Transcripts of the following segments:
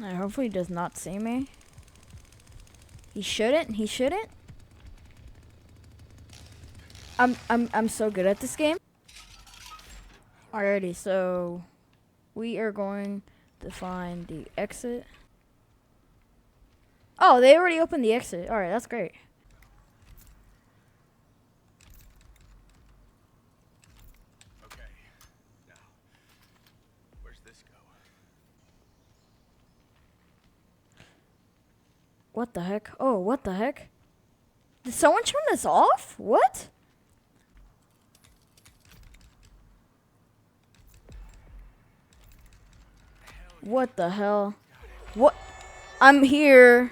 Hopefully he does not see me. He shouldn't. He shouldn't. I'm so good at this game. Alrighty, so we are going to find the exit. Oh, they already opened the exit. Alright, that's great. Okay. Now, where's this go? What the heck? Oh, what the heck? Did someone turn this off? What? What the hell? What? I'm here.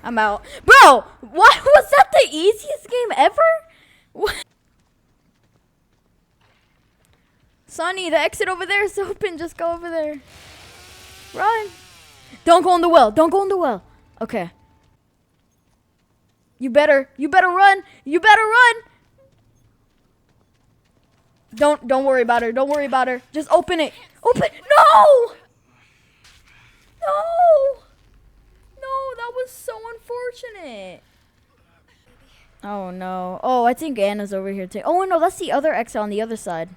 I'm out. Bro, what was that the easiest game ever? What? Sonny, the exit over there is open. Just go over there. Run. Don't go in the well. Don't go in the well. Okay. You better run. You better run. Don't worry about her. Don't worry about her. Just open it. Open. No. No. No, that was so unfortunate. Oh no. Oh, I think Anna's over here too. Oh no, that's the other exit on the other side.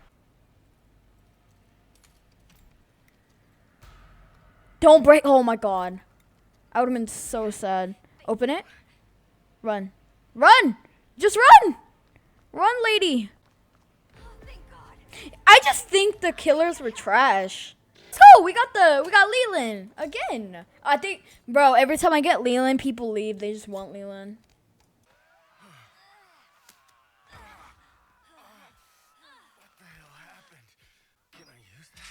Don't break. Oh my god. I would have been so sad. Open it. Run. Run! Just run! Run, lady. I just think the killers were trash. Let's go. We got Leland again. I think, bro, every time I get Leland, people leave. They just want Leland. What the hell happened? Can I use that?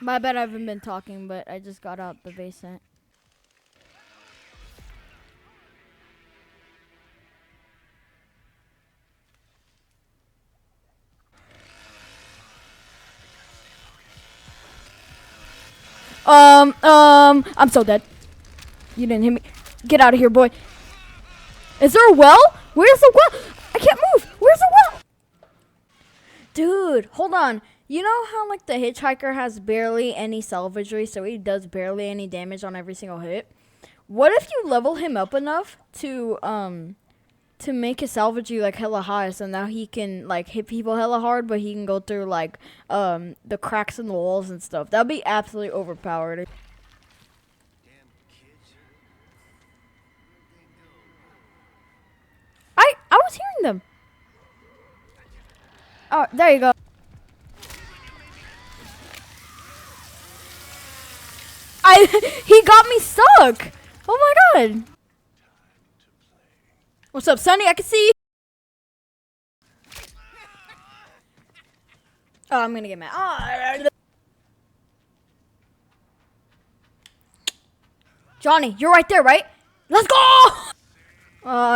My bad, I haven't been talking, but I just got out the basement. I'm so dead. You didn't hit me. Get out of here, boy. Is there a well? Where's the well? I can't move. Where's the well? Dude, hold on. You know how like the hitchhiker has barely any salvagery, so he does barely any damage on every single hit? What if you level him up enough to make his salvagery like hella high, so now he can like hit people hella hard, but he can go through like the cracks in the walls and stuff? That'd be absolutely overpowered. I was hearing them. Oh, there you go. He got me stuck. Oh my god. What's up, Sonny? I can see you. Oh, I'm gonna get mad. Oh. Johnny, you're right there, right? Let's go!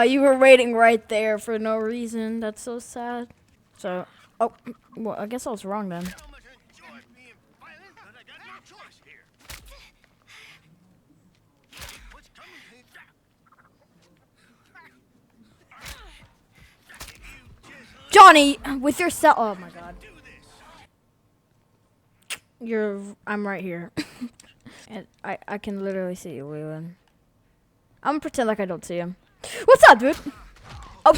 You were waiting right there for no reason. That's so sad. So, oh, well, I guess I was wrong then. Johnny, with your cell. Oh my god. I'm right here. And I can literally see you, Leland. I'm gonna pretend like I don't see him. What's up, dude? Oh.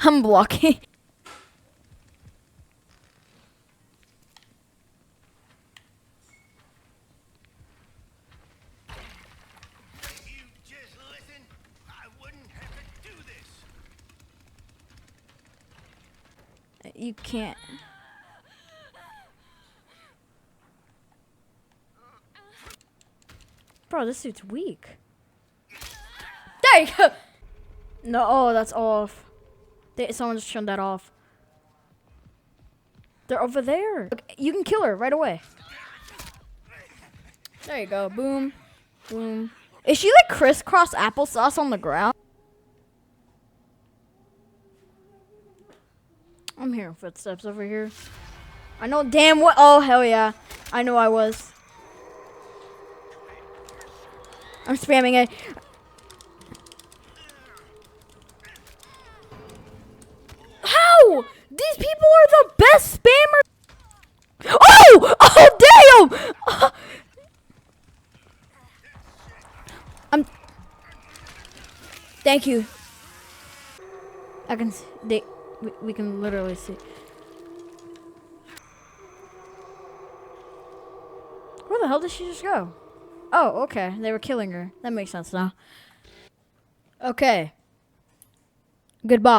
I'm blocking. You can't. Bro, this suit's weak. There you go. No, oh, that's off. Someone just turned that off. They're over there. Look, you can kill her right away. There you go. Boom. Boom. Is she like crisscross applesauce on the ground? I'm hearing footsteps over here. I know damn what. Oh, hell yeah. I know I was. I'm spamming it. How? These people are the best spammers. Oh! Oh, damn! Thank you. I can see. We can literally see. Where the hell did she just go? Oh, okay. They were killing her. That makes sense now. Okay. Goodbye.